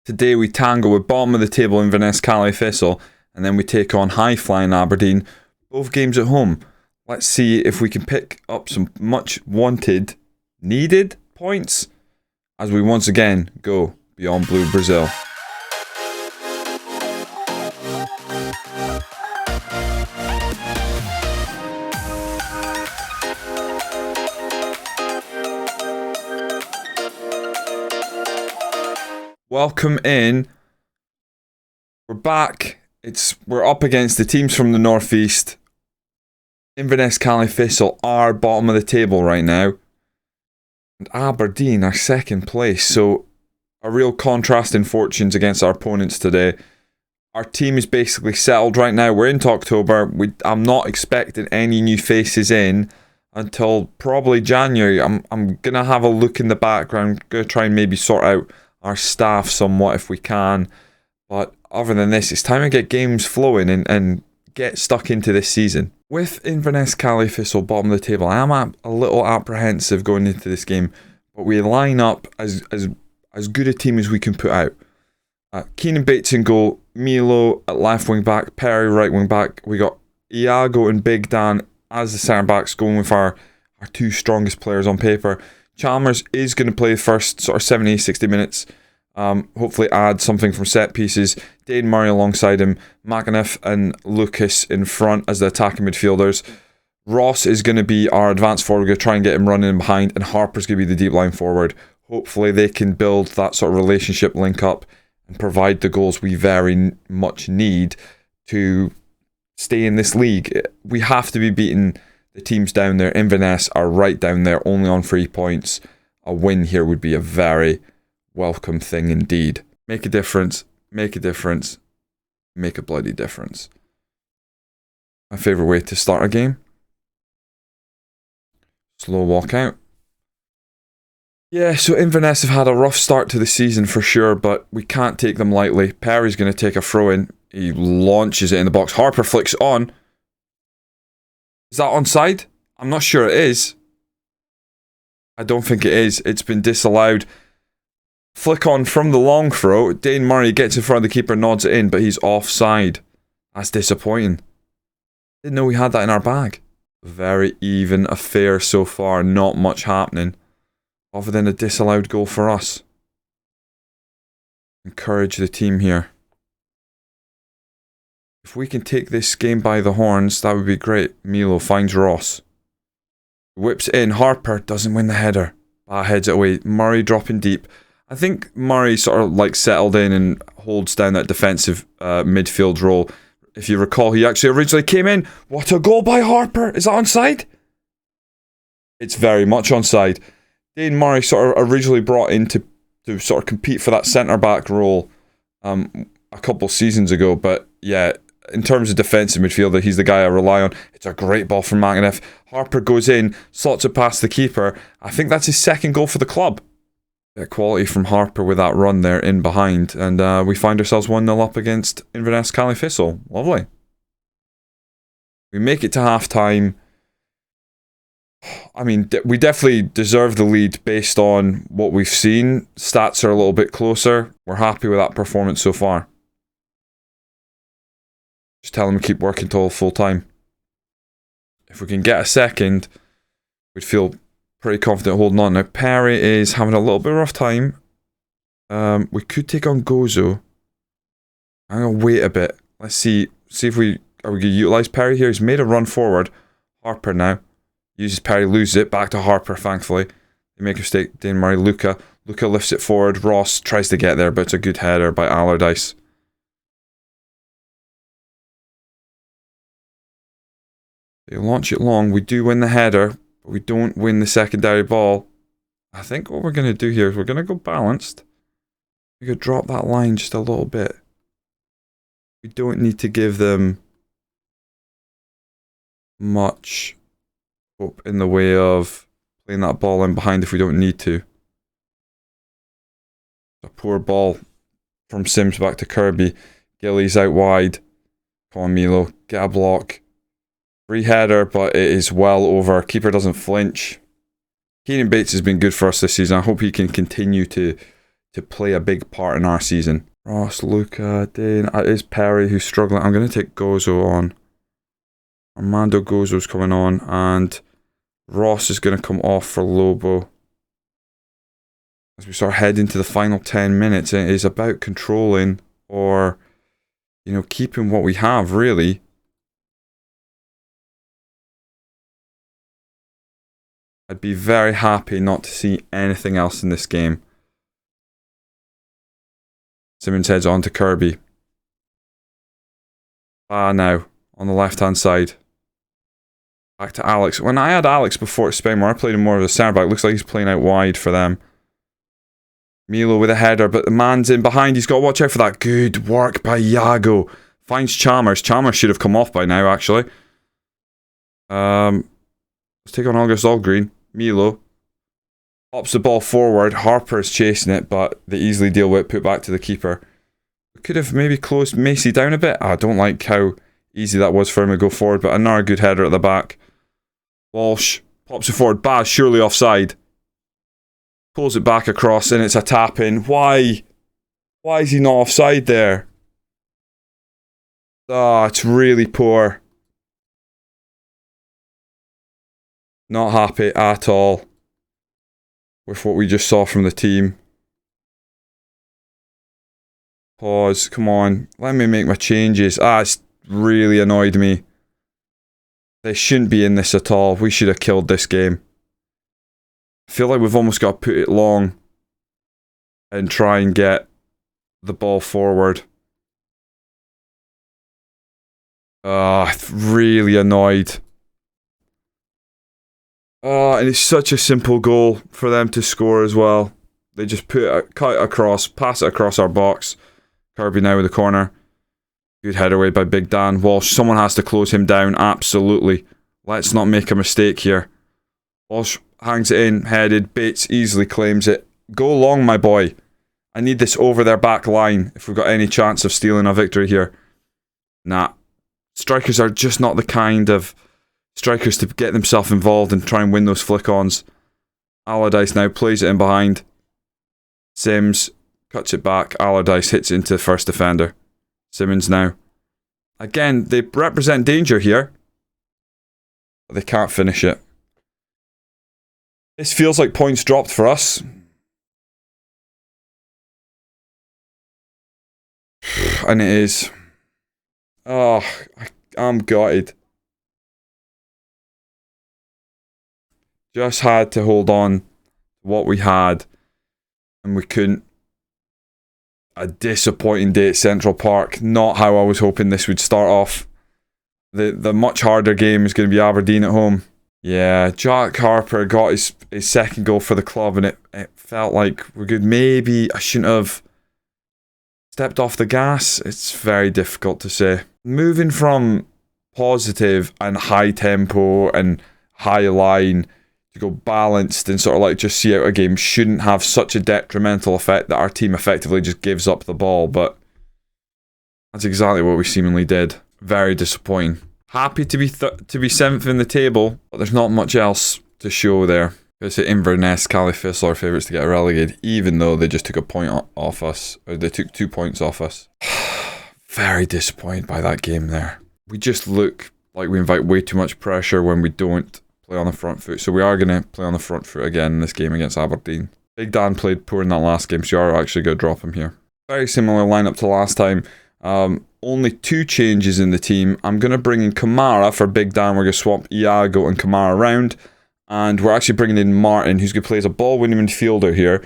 Today we tangle with bottom of the table Inverness Calais Thistle, and then we take on high-flying Aberdeen, both games at home. Let's see if we can pick up some much wanted, needed points as we once again go beyond Blue Brazil. Welcome in. We're back. We're up against the teams from the northeast. Inverness Calais Thistle are bottom of the table right now, and Aberdeen are second place. So a real contrast in fortunes against our opponents today. Our team is basically settled right now. We're into October. I'm not expecting any new faces in until probably January. I'm gonna have a look in the background. Gonna try and maybe sort out our staff somewhat if we can, but other than this, it's time to get games flowing and get stuck into this season. With Inverness Calais Thistle bottom of the table, I am a little apprehensive going into this game, but we line up as good a team as we can put out. Keenan Bates in goal, Milo at left wing back, Perry right wing back. We got Iago and Big Dan as the centre backs, going with our two strongest players on paper. Chalmers is going to play the first sort of 70, 60 minutes. Hopefully add something from set pieces. Dane Murray alongside him. McAniff and Lucas in front as the attacking midfielders. Ross is going to be our advanced forward. We're going to try and get him running in behind. And Harper's going to be the deep line forward. Hopefully they can build that sort of relationship link up and provide the goals we very much need to stay in this league. We have to be beating the teams down there. Inverness are right down there, only on 3 points. A win here would be a very welcome thing indeed. Make a difference, make a difference, make a bloody difference. My favourite way to start a game. Slow walk out. Yeah, so Inverness have had a rough start to the season for sure, but we can't take them lightly. Perry's going to take a throw in. He launches it in the box. Harper flicks on. Is that onside? I'm not sure it is. I don't think it is. It's been disallowed. Flick on from the long throw. Dane Murray gets in front of the keeper, nods it in, but he's offside. That's disappointing. Didn't know we had that in our bag. Very even affair so far. Not much happening other than a disallowed goal for us. Encourage the team here. If we can take this game by the horns, that would be great. Milo finds Ross. Whips in. Harper doesn't win the header. Heads it away. Murray dropping deep. I think Murray sort of like settled in and holds down that defensive midfield role. If you recall, he actually originally came in. What a goal by Harper. Is that onside? It's very much onside. Dane Murray sort of originally brought in to sort of compete for that centre-back role a couple seasons ago. But yeah, in terms of defensive midfielder, he's the guy I rely on. It's a great ball from McAniff. Harper goes in, slots it past the keeper. I think that's his second goal for the club. Quality from Harper with that run there in behind. And we find ourselves 1-0 up against Inverness Calais Thistle. Lovely. We make it to half-time. I mean, we definitely deserve the lead based on what we've seen. Stats are a little bit closer. We're happy with that performance so far. Just tell them to keep working till full time. If we can get a second, we'd feel pretty confident holding on. Now, Perry is having a little bit of a rough time. We could take on Gozo. I'm going to wait a bit. Let's see if we are we going to utilise Perry here. He's made a run forward. Harper now. Uses Perry, loses it. Back to Harper, thankfully. They make a mistake. Dane Murray, Luca. Luca lifts it forward. Ross tries to get there, but it's a good header by Allardyce. They launch it long. We do win the header, but we don't win the secondary ball. I think what we're going to do here is we're going to go balanced. We could drop that line just a little bit. We don't need to give them much hope in the way of playing that ball in behind if we don't need to. A poor ball from Sims back to Kirby. Gillies out wide. Come on, Milo. Get a block. Free header, but it is well over. Keeper doesn't flinch. Keenan Bates has been good for us this season. I hope he can continue to to play a big part in our season. Ross, Luca, Dane. It is Perry who's struggling. I'm going to take Gozo on. Armando Gozo's coming on. And Ross is going to come off for Lobo. As we start heading to the final 10 minutes, it is about controlling or, you know, keeping what we have, really. I'd be very happy not to see anything else in this game. Simmons heads on to Kirby. Now, on the left-hand side. Back to Alex. When I had Alex before at Spain, where I played him more of a centre back, looks like he's playing out wide for them. Milo with a header, but the man's in behind. He's got to watch out for that. Good work by Iago. Finds Chalmers. Chalmers should have come off by now, actually. Let's take on August Allgreen. Milo. Pops the ball forward. Harper's chasing it, but they easily deal with it. Put back to the keeper. We could have maybe closed Macy down a bit. I don't like how easy that was for him to go forward, but another good header at the back. Walsh pops it forward. Baz surely offside. Pulls it back across and it's a tap in. Why? Why is he not offside there? It's really poor. Not happy at all with what we just saw from the team. Pause. Come on. Let me make my changes. It's really annoyed me. They shouldn't be in this at all. We should have killed this game. I feel like we've almost got to put it long and try and get the ball forward. Really annoyed. And it's such a simple goal for them to score as well. They just cut it across, pass it across our box. Kirby now with the corner. Good header away by Big Dan. Walsh, someone has to close him down, absolutely. Let's not make a mistake here. Walsh hangs it in, headed. Bates easily claims it. Go long, my boy. I need this over their back line if we've got any chance of stealing a victory here. Nah. Strikers are just not the kind of strikers to get themselves involved and try and win those flick-ons. Allardyce now plays it in behind. Sims cuts it back. Allardyce hits it into the first defender. Simmons now. Again, they represent danger here. But they can't finish it. This feels like points dropped for us. And it is. I'm gutted. Just had to hold on to what we had. And we couldn't. A disappointing day at Central Park. Not how I was hoping this would start off. The much harder game is going to be Aberdeen at home. Yeah, Jack Harper got his second goal for the club and it felt like we're good. Maybe I shouldn't have stepped off the gas. It's very difficult to say. Moving from positive and high tempo and high line to go balanced and sort of like just see out a game shouldn't have such a detrimental effect that our team effectively just gives up the ball, but that's exactly what we seemingly did. Very disappointing. Happy to be 7th in the table, but there's not much else to show there. It's Inverness, Caley our favourites to get relegated, even though they just took a point off us, or they took 2 points off us. Very disappointed by that game there. We just look like we invite way too much pressure when we don't play on the front foot. So we are going to play on the front foot again in this game against Aberdeen. Big Dan played poor in that last game, so you are actually going to drop him here. Very similar lineup to last time. Only 2 changes in the team. I'm going to bring in Kamara for Big Dan. We're going to swap Iago and Kamara around. And we're actually bringing in Martin, who's going to play as a ball-winning midfielder here.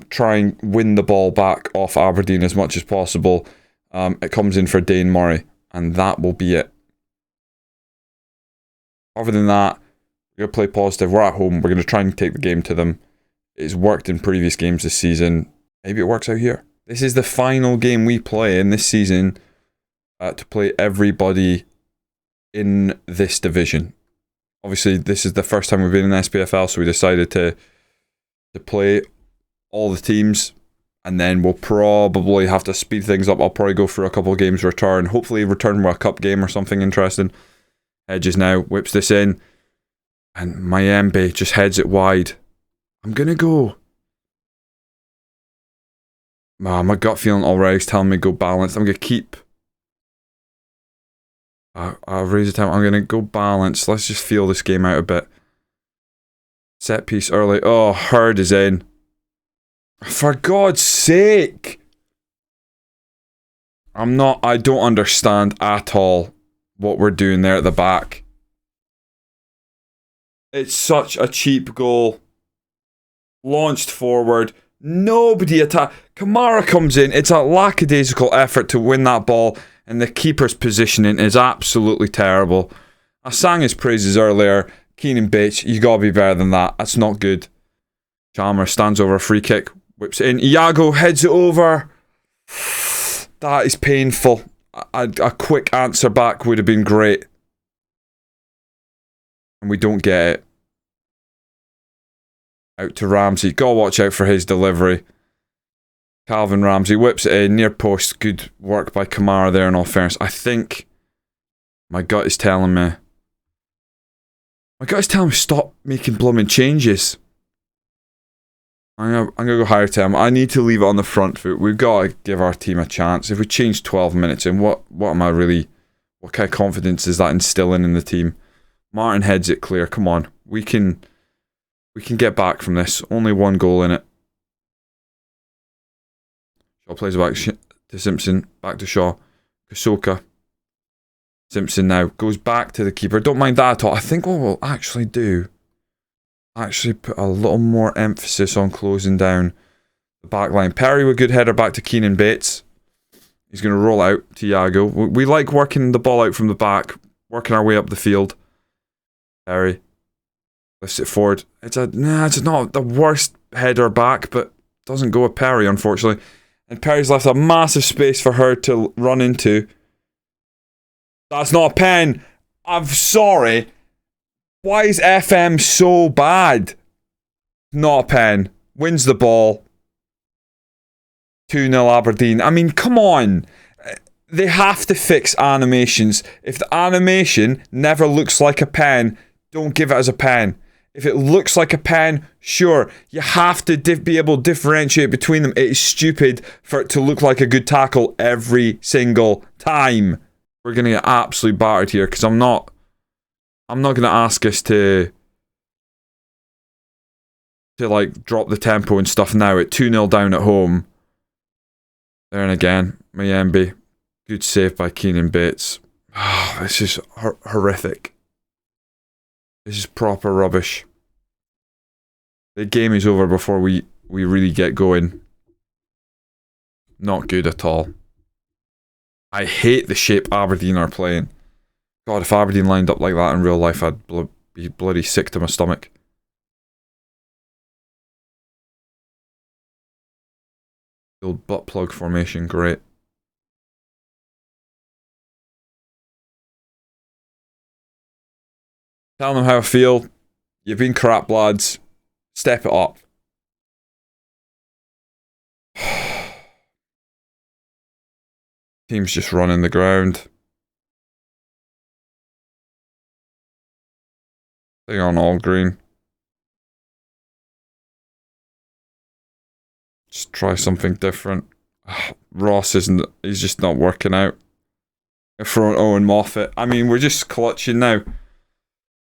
Try and win the ball back off Aberdeen as much as possible. It comes in for Dane Murray. And that will be it. Other than that, we're going to play positive. We're at home. We're going to try and take the game to them. It's worked in previous games this season. Maybe it works out here. This is the final game we play in this season to play everybody in this division. Obviously, this is the first time we've been in SPFL, so we decided to play all the teams, and then we'll probably have to speed things up. I'll probably go through a couple of games, return. Hopefully return with a cup game or something interesting. Hedges now, whips this in, and Mayembe just heads it wide. I'm going to go My gut feeling already is telling me go balanced. I'm going to keep... I'll raise the time. I'm going to go balanced. Let's just feel this game out a bit. Set piece early. Oh, Hurd is in. For God's sake! I don't understand at all what we're doing there at the back. It's such a cheap goal. Launched forward. Nobody attack. Kamara comes in. It's a lackadaisical effort to win that ball, and the keeper's positioning is absolutely terrible. I sang his praises earlier. Keenan Bates, you gotta be better than that. That's not good. Chalmers stands over a free kick, whips it in. Iago heads it over. That is painful. A quick answer back would have been great. And we don't get it. Out to Ramsey. Gotta watch out for his delivery. Calvin Ramsey whips it in. Near post. Good work by Kamara there in all fairness. I think my gut is telling me. My gut is telling me stop making blooming changes. I'm gonna go higher to him. I need to leave it on the front foot. We've got to give our team a chance. If we change 12 minutes in, what am I really... What kind of confidence is that instilling in the team? Martin heads it clear. Come on. We can get back from this. Only one goal in it. Shaw plays back to Simpson. Back to Shaw. Kusoka. Simpson now goes back to the keeper. Don't mind that at all. I think what we'll actually do... Actually put a little more emphasis on closing down the back line. Perry with good header back to Keenan Bates. He's going to roll out to Iago. We like working the ball out from the back. Working our way up the field. Perry lifts it forward. It's not the worst header back, but doesn't go with Perry, unfortunately. And Perry's left a massive space for her to run into. That's not a pen. I'm sorry. Why is FM so bad? Not a pen. Wins the ball. 2-0 Aberdeen. I mean, come on. They have to fix animations. If the animation never looks like a pen, don't give it as a pen. If it looks like a pen, sure. You have to be able to differentiate between them. It is stupid for it to look like a good tackle every single time. We're going to get absolutely battered here because I'm not going to ask us to like drop the tempo and stuff now at 2-0 down at home. There and again, Mayembe. Good save by Keenan Bates. Oh, this is horrific. This is proper rubbish. The game is over before we really get going. Not good at all. I hate the shape Aberdeen are playing. God, if Aberdeen lined up like that in real life, I'd be bloody sick to my stomach. Build butt plug formation, great. Telling them how I feel. You've been crap, lads. Step it up. Team's just running the ground. Thing on all green. Just try something different. Ross he's just not working out. Throwing Owen Moffat. I mean, we're just clutching now.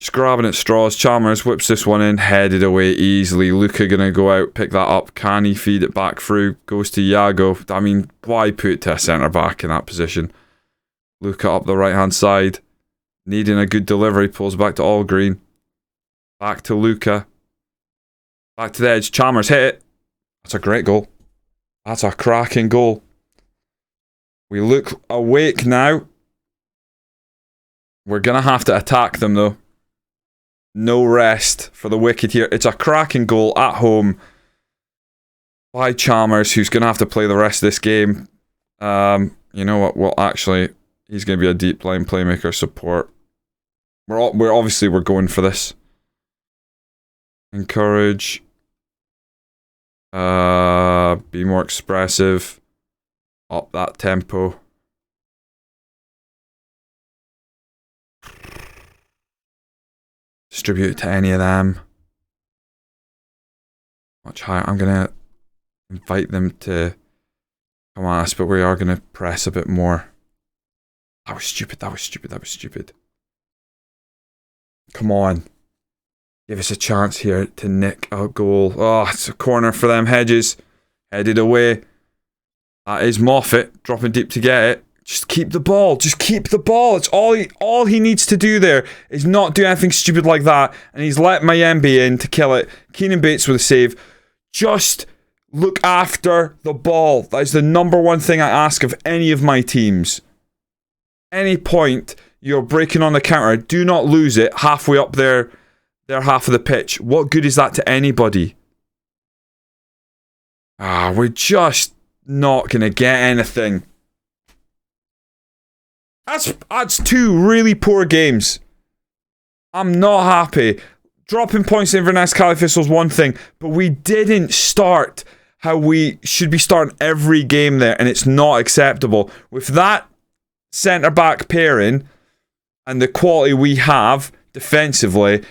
Just grabbing at straws. Chalmers whips this one in, headed away easily. Luca gonna go out, pick that up. Can he feed it back through? Goes to Iago. I mean, why put it to a centre back in that position? Luca up the right hand side. Needing a good delivery, pulls back to all green. Back to Luca. Back to the edge. Chalmers hit it. That's a great goal. That's a cracking goal. We look awake now. We're going to have to attack them though. No rest for the wicked here. It's a cracking goal at home by Chalmers, who's going to have to play the rest of this game. You know what? Well, actually, he's going to be a deep line playmaker support. We're obviously going for this. Encourage. Be more expressive. Up that tempo. Distribute it to any of them. Much higher. I'm going to invite them to Come on, but we are going to press a bit more. That was stupid, that was stupid, that was stupid. Come on. Give us a chance here to nick a goal. Oh, it's a corner for them. Hedges. Headed away. That is Moffat. Dropping deep to get it. Just keep the ball. Just keep the ball. It's all he needs to do there is not do anything stupid like that. And he's let Mayembe in to kill it. Keenan Bates with a save. Just look after the ball. That is the number one thing I ask of any of my teams. Any point you're breaking on the counter, do not lose it halfway up their half of the pitch. What good is that to anybody? We're just not going to get anything. That's two really poor games. I'm not happy. Dropping points in Inverness Califistle is one thing, but we didn't start how we should be starting every game there, and it's not acceptable. With that centre-back pairing and the quality we have defensively,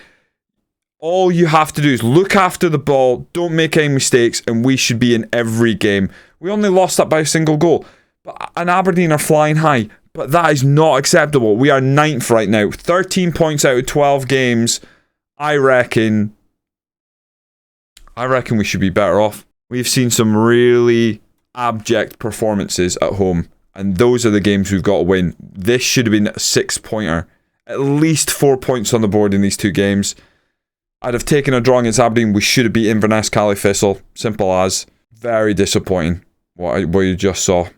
all you have to do is look after the ball, don't make any mistakes, and we should be in every game. We only lost that by a single goal. And Aberdeen are flying high, but that is not acceptable. We are 9th right now. 13 points out of 12 games. I reckon we should be better off. We've seen some really abject performances at home, and those are the games we've got to win. This should have been a 6-pointer. At least 4 points on the board in these two games. I'd have taken a draw against Aberdeen. We should have beat Inverness Califistle. Simple as. Very disappointing what you just saw.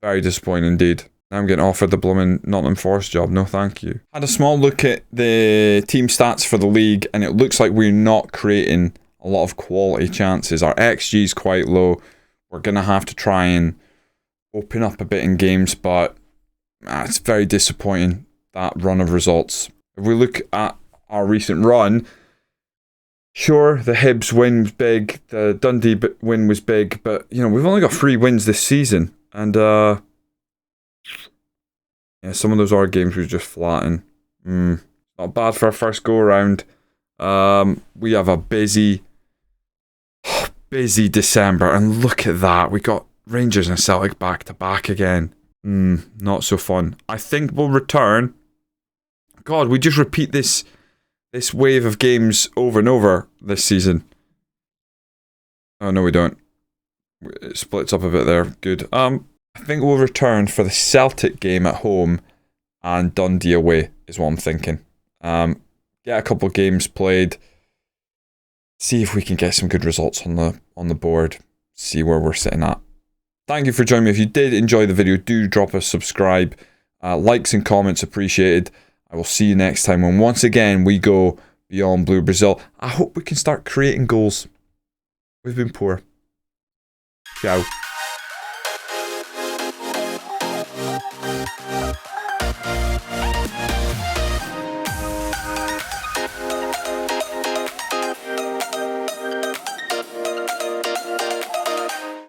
Very disappointing indeed. Now I'm getting offered the blooming Nottingham Forest job. No thank you. Had a small look at the team stats for the league, and it looks like we're not creating a lot of quality chances. Our XG is quite low. We're going to have to try and open up a bit in games, but it's very disappointing, that run of results. If we look at our recent run, sure, the Hibs win was big, the Dundee win was big, but you know, we've only got 3 wins this season, and yeah, some of those other games we just flatten. Not bad for our first go around. We have a busy December, and look at that, we got Rangers and Celtic back to back again. Not so fun. I think we'll return. God, we just repeat this wave of games over and over this season. Oh, no, we don't. It splits up a bit there. Good. I think we'll return for the Celtic game at home and Dundee away is what I'm thinking. Get a couple of games played. See if we can get some good results on the board. See where we're sitting at. Thank you for joining me. If you did enjoy the video, do drop a subscribe. Likes and comments appreciated. I will see you next time when once again we go beyond Blue Brazil. I hope we can start creating goals. We've been poor. Ciao.